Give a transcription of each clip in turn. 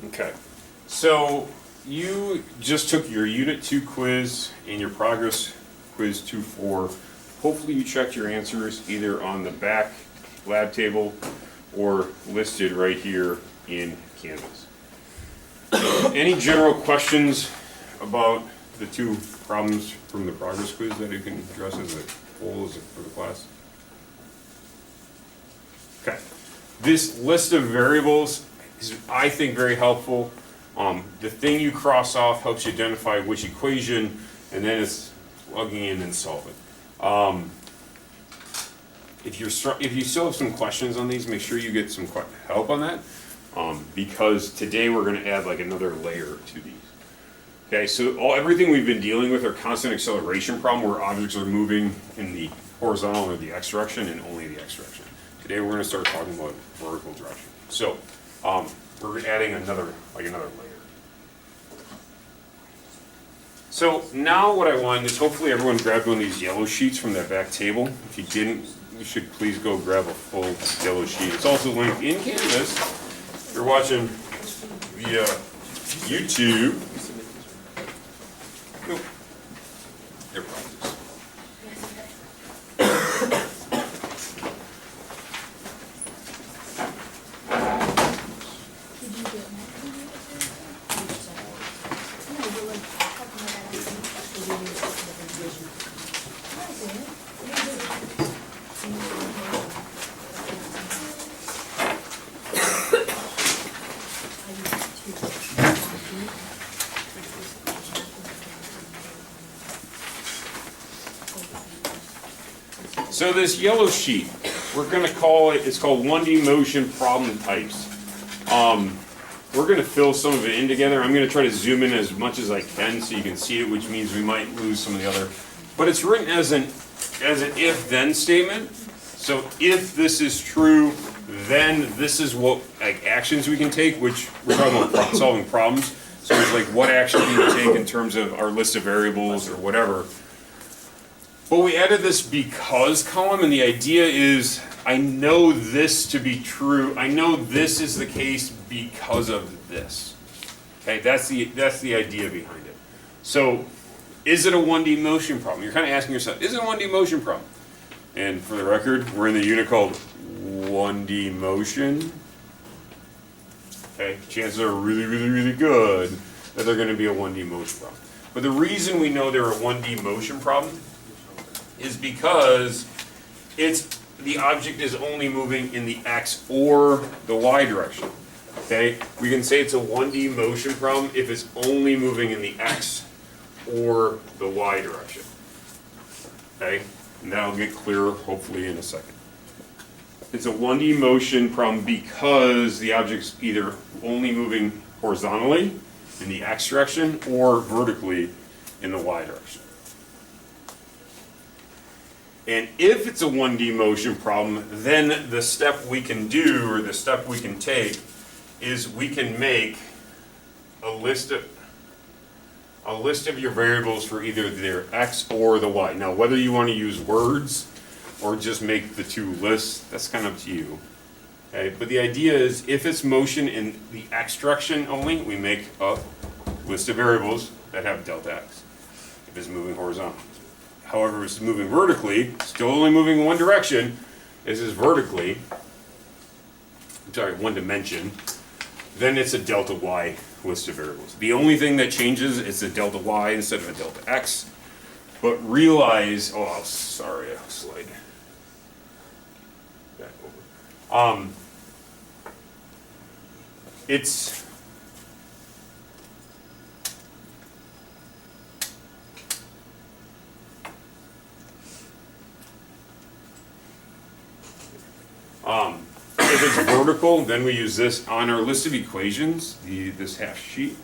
Okay, so you just took your Unit 2 quiz and your progress quiz 2-4. Hopefully you checked your answers either on the back lab table or listed right here in Canvas. Any general questions about the two problems from the progress quiz that you can address as a whole for the class? Okay, this list of variables is, I think, very helpful. The thing you cross off helps you identify which equation, and then it's plugging in and solving. If you still have some questions on these, make sure you get some help on that, because today we're going to add like another layer to these. Okay, so everything we've been dealing with are constant acceleration problem where objects are moving in the horizontal or the x direction and only the x direction. Today we're going to start talking about vertical direction. So we're adding another layer. So now what I want is hopefully everyone grabbed one of these yellow sheets from that back table. If you didn't, you should please go grab a full yellow sheet. It's also linked in Canvas. If you're watching via YouTube. Nope. There probably is. So this yellow sheet, we're going to call it, it's called 1D motion problem types. We're going to fill some of it in together. I'm going to try to zoom in as much as I can so you can see it, which means we might lose some of the other. But it's written as an if-then statement. So if this is true, then this is what actions we can take, which we're talking about solving problems. So it's like what action can we take in terms of our list of variables or whatever. But we added this because column, and the idea is I know this to be true. I know this is the case because of this. Okay, that's the idea behind it. So is it a 1D motion problem? You're kind of asking yourself, is it a 1D motion problem? And for the record, we're in the unit called 1D motion. Okay, chances are really, really, really good that they're going to be a 1D motion problem. But the reason we know they're a 1D motion problem is because the object is only moving in the x or the y direction. Okay, we can say it's a 1D motion problem if it's only moving in the x or the y direction. Okay, and that'll get clearer hopefully in a second. It's a 1D motion problem because the object's either only moving horizontally in the x direction or vertically in the y direction. And if it's a 1D motion problem, then the step we can do, or the step we can take, is we can make a list of your variables for either their x or the y. Now, whether you want to use words or just make the two lists, that's kind of up to you. Okay, but the idea is if it's motion in the x direction only, we make a list of variables that have delta x. If it's moving horizontally. However, if it's moving vertically, still only moving in one direction, this is vertically, one dimension, then it's a delta y list of variables. The only thing that changes is a delta y instead of a delta x. But realize, I'll slide back over. It's if it's vertical, then we use this on our list of equations, this half sheet.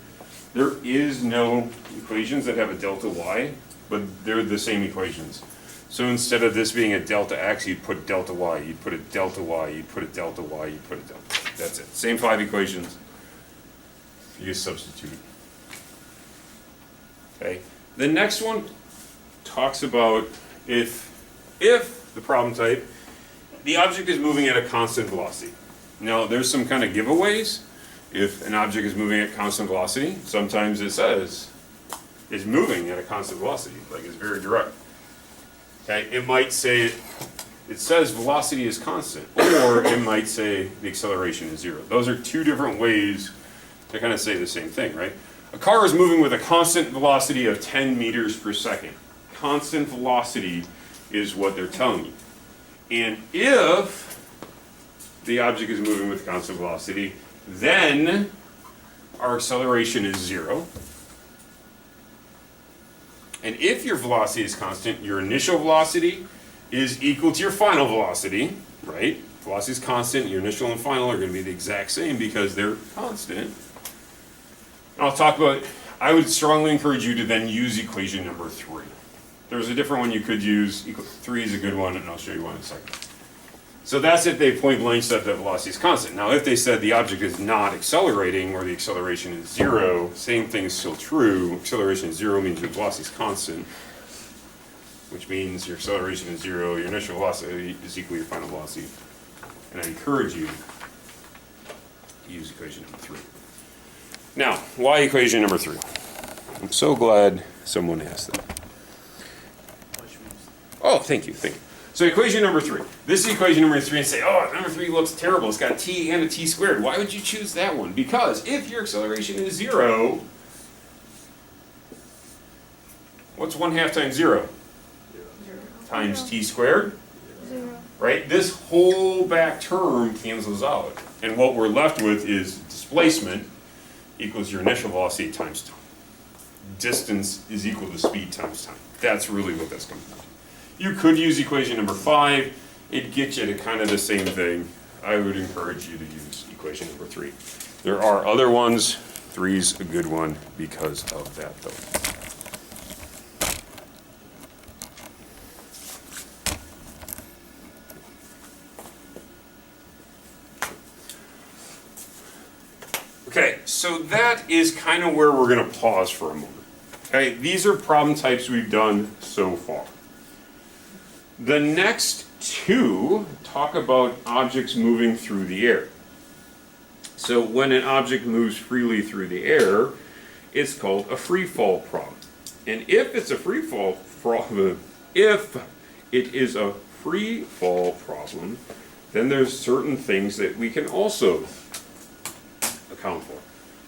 There is no equations that have a delta y, but they're the same equations. So instead of this being a delta x, you'd put delta y, you'd put a delta y, you'd put a delta y, you'd put a delta. That's it. Same 5 equations. You just substitute. Okay. The next one talks about if the problem type, the object is moving at a constant velocity. Now, there's some kind of giveaways. if an object is moving at constant velocity, sometimes it says it's moving at a constant velocity, like it's very direct. Okay, it might say, it says velocity is constant, or it might say the acceleration is 0. Those are two different ways to kind of say the same thing, right? A car is moving with a constant velocity of 10 meters per second. Constant velocity is what they're telling you. And if the object is moving with constant velocity, then our acceleration is 0. And if your velocity is constant, your initial velocity is equal to your final velocity, right? Velocity is constant, your initial and final are going to be the exact same because they're constant. And I'll talk about, I would strongly encourage you to then use equation number 3. There's a different one you could use. 3 is a good one, and I'll show you one in a second. So that's if they point blank said that velocity is constant. Now if they said the object is not accelerating or the acceleration is 0, same thing is still true. Acceleration is 0 means your velocity is constant, which means your acceleration is 0, your initial velocity is equal to your final velocity. And I encourage you to use equation number 3. Now, why equation number 3? I'm so glad someone asked that. Oh, thank you, thank you. So equation number 3. This is equation number 3 and say, oh, number 3 looks terrible. It's got t and a t squared. Why would you choose that one? Because if your acceleration is 0, what's 1/2 times 0? 0. Times t squared? 0. Right? This whole back term cancels out. And what we're left with is displacement equals your initial velocity times time. Distance is equal to speed times time. That's really what that's going to be. You could use equation number 5. It gets you to kind of the same thing. I would encourage you to use equation number 3. There are other ones. 3's a good one because of that, though. Okay, so that is kind of where we're going to pause for a moment. Okay, these are problem types we've done so far. The next 2 talk about objects moving through the air. So when an object moves freely through the air, it's called a free fall problem. And if it's a free fall problem, if it is a free fall problem, then there's certain things that we can also account for.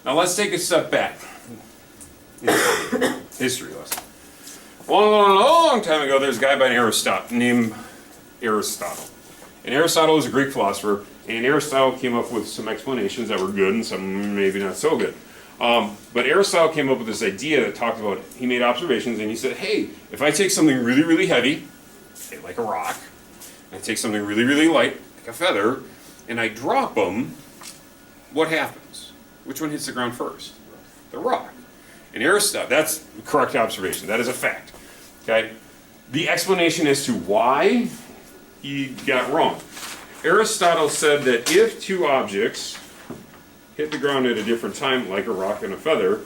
Now let's take a step back. History lesson. Long time ago, there's a guy named Aristotle. And Aristotle was a Greek philosopher, and Aristotle came up with some explanations that were good and some maybe not so good. But Aristotle came up with this idea that talked about, he made observations and he said, hey, if I take something really, really heavy, say like a rock, and I take something really, really light, like a feather, and I drop them, what happens? Which one hits the ground first? The rock. And Aristotle, that's a correct observation. That is a fact. Okay? The explanation as to why he got wrong. Aristotle said that if 2 objects hit the ground at a different time, like a rock and a feather,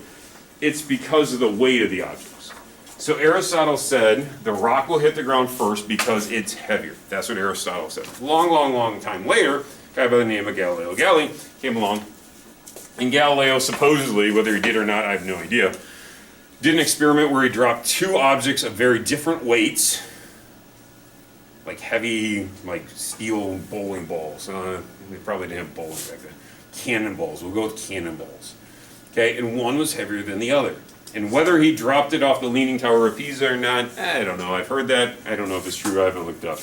it's because of the weight of the objects. So Aristotle said the rock will hit the ground first because it's heavier. That's what Aristotle said. Long time later, a guy by the name of Galileo Galilei came along. And Galileo supposedly, whether he did or not, I have no idea, did an experiment where he dropped 2 objects of very different weights, like heavy, like steel bowling balls. They probably didn't have bowling back then. Cannonballs. We'll go with cannonballs. Okay, and one was heavier than the other. And whether he dropped it off the Leaning Tower of Pisa or not, I don't know. I've heard that. I don't know if it's true. I haven't looked up.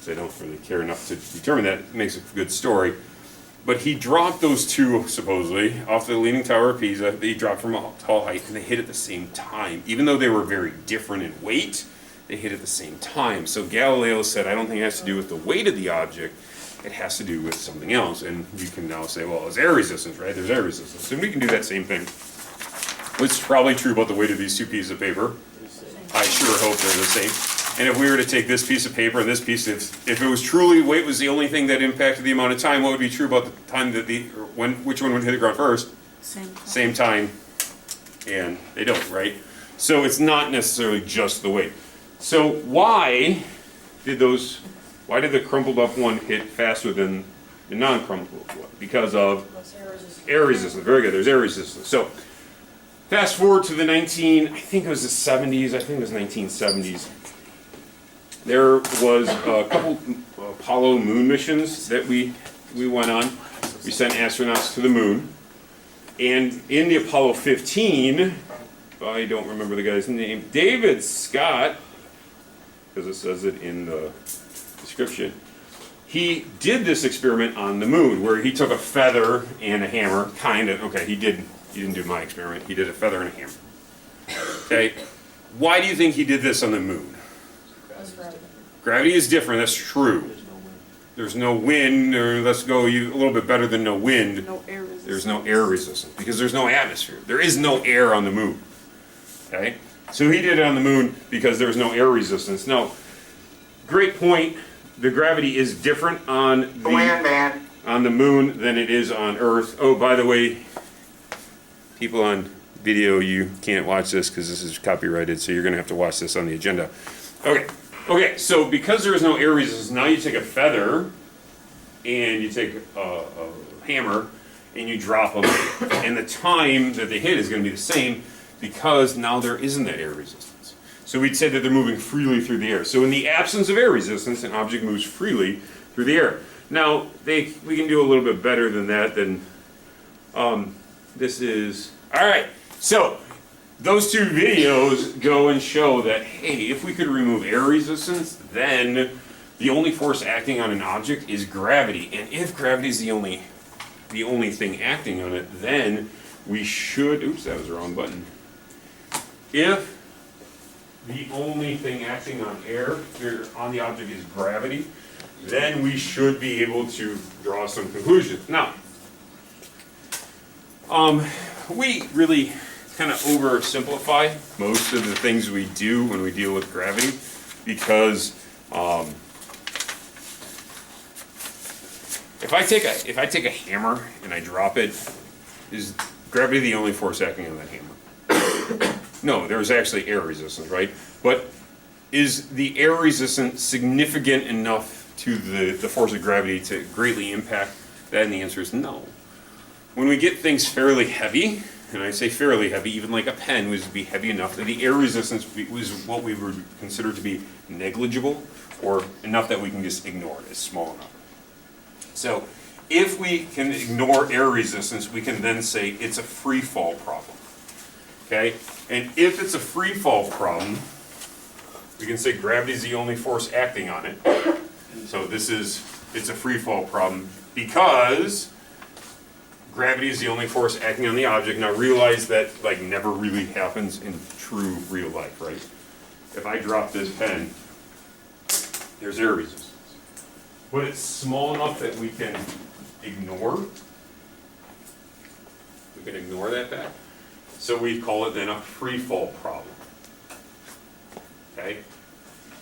So I don't really care enough to determine that. It makes a good story. But he dropped those 2, supposedly, off the Leaning Tower of Pisa. They dropped from a tall height, and they hit at the same time. Even though they were very different in weight, they hit at the same time. So Galileo said, I don't think it has to do with the weight of the object. It has to do with something else. And you can now say, well, it's air resistance, right? There's air resistance. And we can do that same thing. What's probably true about the weight of these 2 pieces of paper? I sure hope they're the same. And if we were to take this piece of paper and this piece, if it was truly weight was the only thing that impacted the amount of time, what would be true about the time that which one would hit the ground first? Same time. And they don't, right? So it's not necessarily just the weight. So why did the crumpled up one hit faster than the non-crumbable wood, because of Air resistance. air resistance. Very good, there's air resistance. So fast forward to the I think it was the 70s, I think it was 1970s. There was a couple Apollo moon missions that we went on. We sent astronauts to the moon. And in the Apollo 15, I don't remember the guy's name, David Scott, because it says it in the description, he did this experiment on the moon where he took a feather and a hammer, kind of, okay, he didn't do my experiment, he did a feather and a hammer. Okay, why do you think he did this on the moon? Gravity is different, that's true. There's no wind, or let's go a little bit better than no wind. No air resistance. There's no air resistance because there's no atmosphere. There is no air on the moon. Okay? So he did it on the moon because there was no air resistance. Now, great point. The gravity is different on the moon than it is on Earth. Oh, by the way, people on video, you can't watch this because this is copyrighted, so you're going to have to watch this on the agenda. Okay, so because there is no air resistance, now you take a feather and you take a hammer and you drop them, and the time that they hit is going to be the same because now there isn't that air resistance. So we'd say that they're moving freely through the air. So in the absence of air resistance, an object moves freely through the air. Now, we can do a little bit better than that. This is, all right, so those two videos go and show that, hey, if we could remove air resistance, then the only force acting on an object is gravity. And if gravity is the only thing acting on it, then we should, oops, that was the wrong button. If the only thing acting on on the object is gravity, then we should be able to draw some conclusions. Now, we really kind of oversimplify most of the things we do when we deal with gravity because if I take a hammer and I drop it, is gravity the only force acting on that hammer? No, there's actually air resistance, right? But is the air resistance significant enough to the force of gravity to greatly impact that? And the answer is no. When we get things fairly heavy, and I say fairly heavy, even like a pen would be heavy enough that the air resistance was what we would consider to be negligible, or enough that we can just ignore it, it's small enough. So if we can ignore air resistance, we can then say it's a free fall problem. Okay? And if it's a free fall problem, we can say gravity is the only force acting on it. So it's a free fall problem because gravity is the only force acting on the object. Now realize that never really happens in true real life, right? If I drop this pen, there's air resistance. But it's small enough that we can ignore. We can ignore that fact. So we call it then a free fall problem. Okay?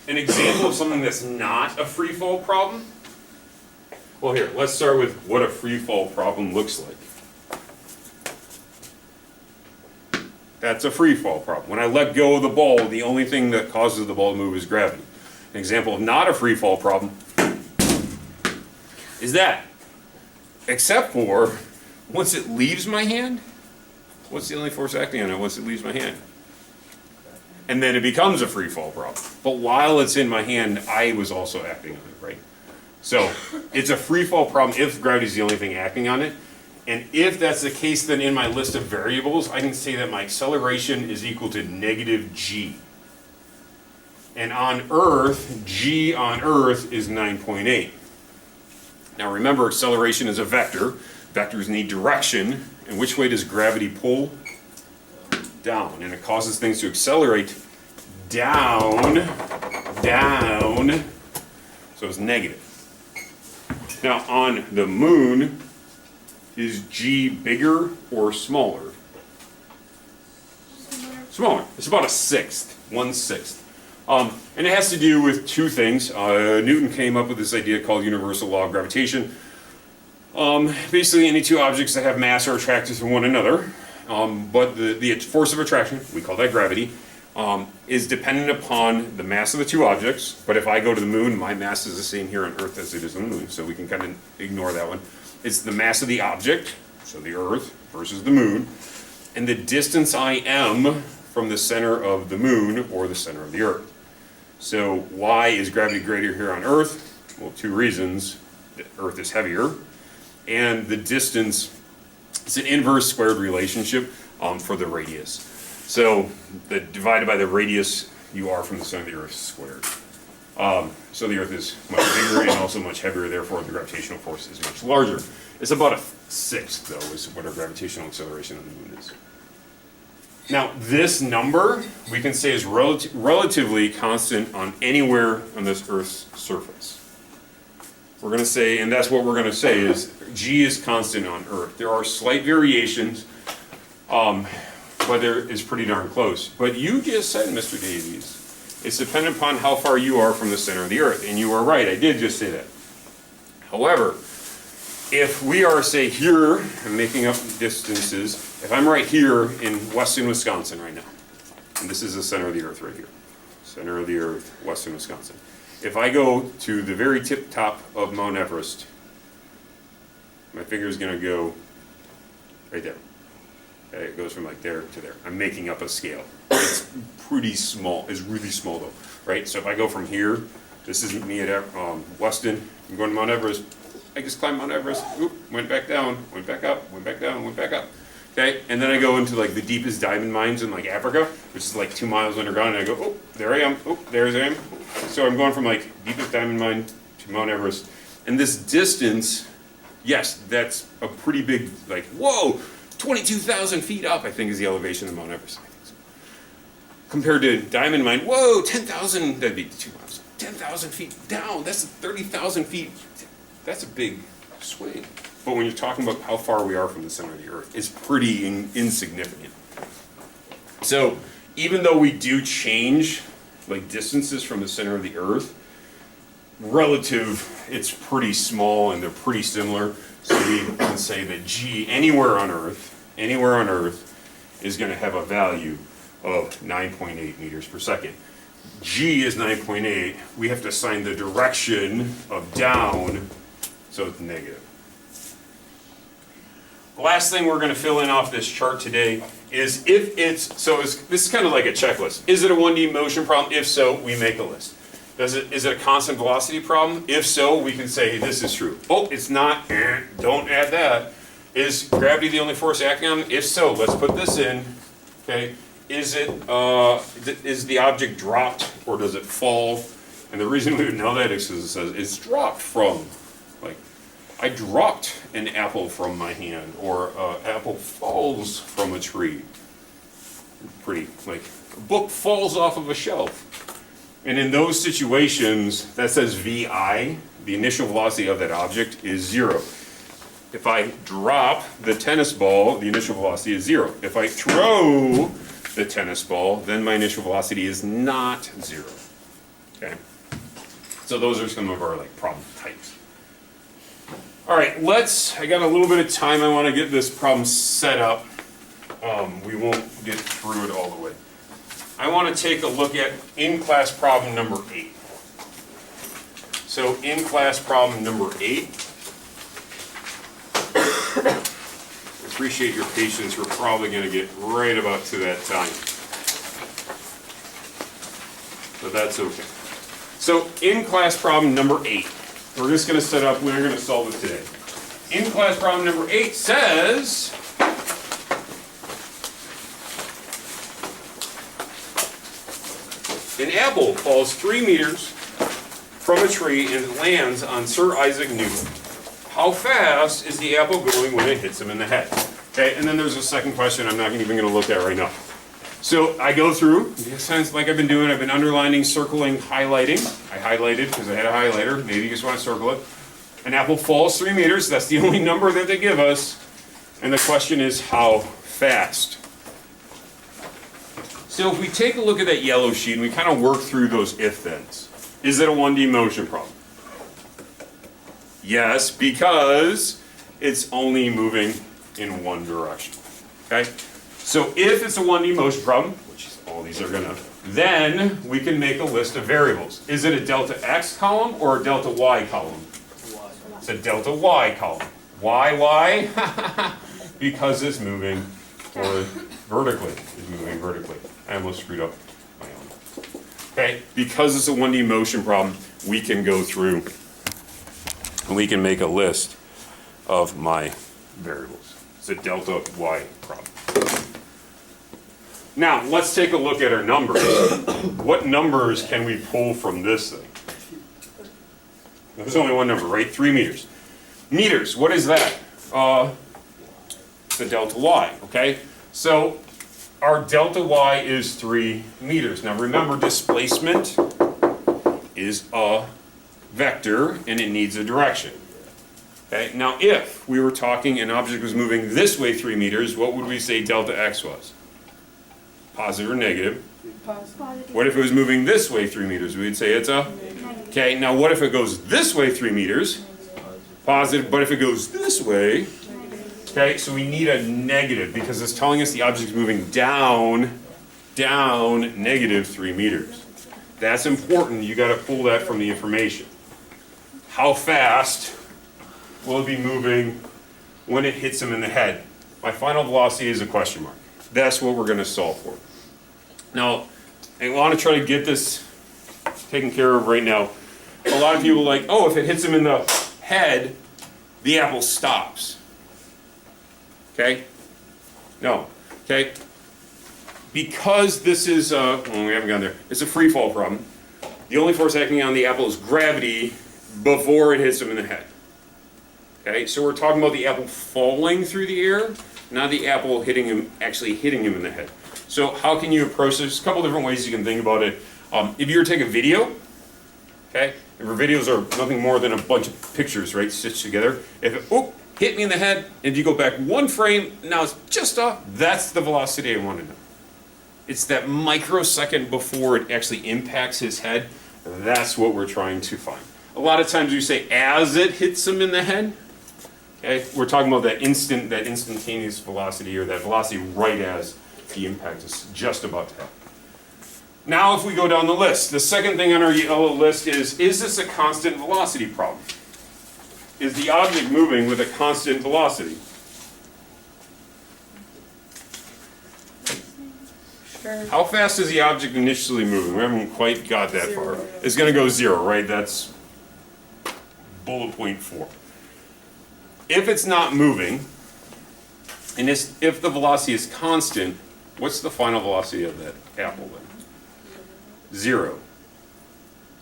An example of something that's not a free fall problem? Well, here, let's start with what a free fall problem looks like. That's a free fall problem. When I let go of the ball, the only thing that causes the ball to move is gravity. An example of not a free fall problem is that. Except for, once it leaves my hand, what's the only force acting on it once it leaves my hand? And then it becomes a free fall problem. But while it's in my hand, I was also acting on it, right? So it's a free fall problem if gravity is the only thing acting on it. And if that's the case, then in my list of variables, I can say that my acceleration is equal to negative g. And on Earth, g on Earth is 9.8. Now remember, acceleration is a vector. Vectors need direction. And which way does gravity pull? Down. And it causes things to accelerate down, down. So it's negative. Now on the moon, is g bigger or smaller? Smaller. It's about a sixth, 1/6. And it has to do with two things. Newton came up with this idea called universal law of gravitation. Basically, any two objects that have mass are attracted to one another. But the force of attraction, we call that gravity, is dependent upon the mass of the two objects. But if I go to the moon, my mass is the same here on Earth as it is on the moon, so we can kind of ignore that one. It's the mass of the object, so the Earth versus the moon, and the distance I am from the center of the moon or the center of the Earth. So why is gravity greater here on Earth? Well, two reasons. The Earth is heavier, and the distance is an inverse squared relationship for the radius. So divided by the radius you are from the center of the Earth squared. So the Earth is much bigger and also much heavier, therefore the gravitational force is much larger. It's about a sixth, though, is what our gravitational acceleration on the moon is. Now, this number we can say is relatively constant on anywhere on this Earth's surface. We're going to say, and that's what we're going to say, is G is constant on Earth. There are slight variations, but there is pretty darn close. But you just said, Mr. Davies, it's dependent upon how far you are from the center of the Earth, and you are right, I did just say that. However, if we are, say, here, I'm making up distances, if I'm right here in western Wisconsin right now, and this is the center of the Earth right here, center of the Earth, western Wisconsin. If I go to the very tip top of Mount Everest, my finger is going to go right there. Okay, it goes from like there to there. I'm making up a scale. It's pretty small. It's really small though, right? So if I go from here, this isn't me at Weston. I'm going to Mount Everest. I just climbed Mount Everest. Oop, went back down. Went back up. Went back down. Went back up. Okay, and then I go into like the deepest diamond mines in like Africa, which is like 2 miles underground, and I go, oh, there I am. Oh, there's I am. So I'm going from like deepest diamond mine to Mount Everest, and this distance, yes, that's a pretty big, like, whoa, 22,000 feet up, I think is the elevation of Mount Everest. I think so. Compared to diamond mine, whoa, 10,000, that'd be 2 miles. 10,000 feet down, that's 30,000 feet. That's a big swing. But when you're talking about how far we are from the center of the Earth, it's pretty insignificant. So even though we do change like distances from the center of the Earth, relative, it's pretty small and they're pretty similar. So we can say that G anywhere on Earth is going to have a value of 9.8 meters per second. G is 9.8. We have to assign the direction of down, so it's negative. The last thing we're going to fill in off this chart today is if it's, this is kind of like a checklist. Is it a 1D motion problem? If so, we make a list. Is it a constant velocity problem? If so, we can say this is true. Oh, it's not, don't add that. Is gravity the only force acting on it? If so, let's put this in. Okay. Is the object dropped or does it fall? And the reason we would know that is because it says it's dropped from, like, I dropped an apple from my hand, or an apple falls from a tree. Pretty, like, a book falls off of a shelf. And in those situations, that says VI, the initial velocity of that object is 0. If I drop the tennis ball, the initial velocity is 0. If I throw the tennis ball, then my initial velocity is not 0. Okay? So those are some of our like problem types. All right, I got a little bit of time. I want to get this problem set up. We won't get through it all the way. I want to take a look at in-class problem number 8. So in-class problem number 8. Appreciate your patience. We're probably going to get right about to that time. But that's okay. So in-class problem number 8. We're just going to set up, we're going to solve it today. In-class problem number 8 says, an apple falls 3 meters from a tree and lands on Sir Isaac Newton. How fast is the apple going when it hits him in the head? Okay, and then there's a second question I'm not even going to look at right now. So I go through, like I've been doing, I've been underlining, circling, highlighting. I highlighted because I had a highlighter. Maybe you just want to circle it. An apple falls 3 meters. That's the only number that they give us. And the question is how fast? So if we take a look at that yellow sheet and we kind of work through those if-thens. Is it a 1D motion problem? Yes, because it's only moving in one direction. Okay? So if it's a 1D motion problem, which all these are gonna, then we can make a list of variables. Is it a delta x column or a delta y column? It's a delta y column. Why? Because it's moving forward vertically. It's moving vertically. I almost screwed up my own. Okay, because it's a 1D motion problem, we can go through and we can make a list of my variables. It's a delta y problem. Now, let's take a look at our numbers. What numbers can we pull from this thing? There's only one number, right? 3 meters. Meters, what is that? The delta y, okay? So our delta y is 3 meters. Now remember, displacement is a vector and it needs a direction. Okay, now if we were talking an object was moving this way 3 meters, what would we say delta x was? Positive or negative? Positive. What if it was moving this way 3 meters? We'd say it's a? Negative. Okay, now what if it goes this way 3 meters? Positive, but if it goes this way, okay, so we need a negative because it's telling us the object's moving down negative 3 meters. That's important, you gotta pull that from the information. How fast will it be moving when it hits him in the head? My final velocity is a question mark. That's what we're gonna solve for. Now, I wanna try to get this taken care of right now. A lot of people are like, oh, if it hits him in the head, the apple stops. Okay? No. Okay? Because this is, well, we haven't gone there. It's a free fall problem. The only force acting on the apple is gravity before it hits him in the head. Okay? So we're talking about the apple falling through the air, not the apple hitting him, actually hitting him in the head. So how can you approach this? There's a couple different ways you can think about it. If you were to take a video, okay? If our videos are nothing more than a bunch of pictures, right, stitched together. If it, hit me in the head, if you go back one frame, now it's just off, that's the velocity I want to know. It's that microsecond before it actually impacts his head, that's what we're trying to find. A lot of times we say as it hits him in the head, okay? We're talking about that instantaneous velocity or that velocity right as the impact is just about to happen. Now if we go down the list, the second thing on our yellow list is this a constant velocity problem? Is the object moving with a constant velocity? Sure. How fast is the object initially moving? We haven't quite got that far. It's going to go 0, right? That's bullet point 4. If it's not moving, and if the velocity is constant, what's the final velocity of that apple then? 0.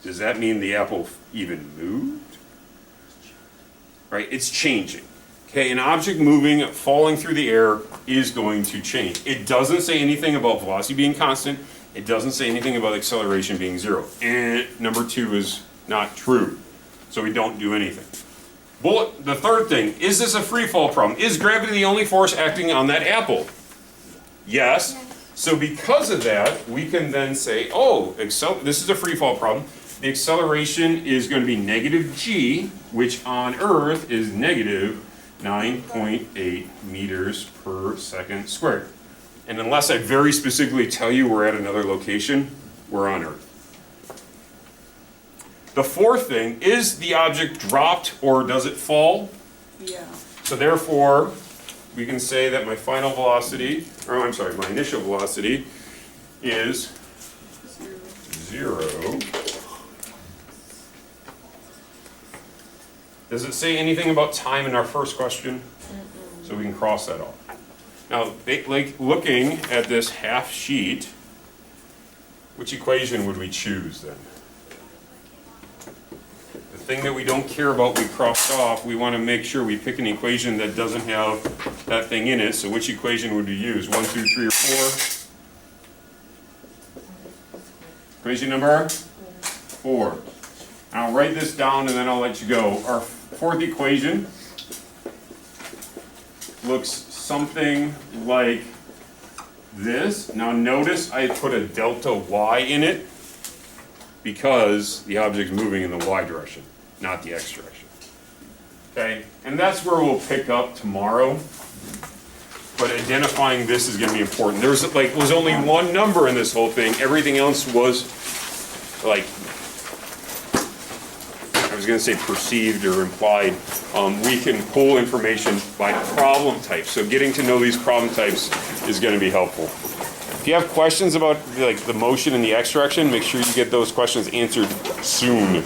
Does that mean the apple even moved? Right, it's changing. Okay, an object moving, falling through the air is going to change. It doesn't say anything about velocity being constant. It doesn't say anything about acceleration being 0. And number 2 is not true. So we don't do anything. The third thing, is this a free fall problem? Is gravity the only force acting on that apple? Yes. So because of that, we can then say, oh, this is a free fall problem. The acceleration is going to be negative g, which on Earth is negative 9.8 meters per second squared. And unless I very specifically tell you we're at another location, we're on Earth. The fourth thing, is the object dropped or does it fall? Yeah. So therefore, we can say that my final velocity, or I'm sorry, my initial velocity is 0. Does it say anything about time in our first question? So we can cross that off. Now, like looking at this half sheet, which equation would we choose then? The thing that we don't care about we crossed off, we want to make sure we pick an equation that doesn't have that thing in it. So which equation would we use? 1, 2, 3, or 4? Equation number 4. I'll write this down and then I'll let you go. Our fourth equation looks something like this. Now notice I put a delta y in it because the object's moving in the y direction, not the x direction. Okay, and that's where we'll pick up tomorrow. but identifying this is gonna be important. Was only one number in this whole thing, everything else was like, I was gonna say perceived or implied. We can pull information by problem type, so getting to know these problem types is gonna be helpful. If you have questions about like the motion and the x direction, make sure you get those questions answered soon.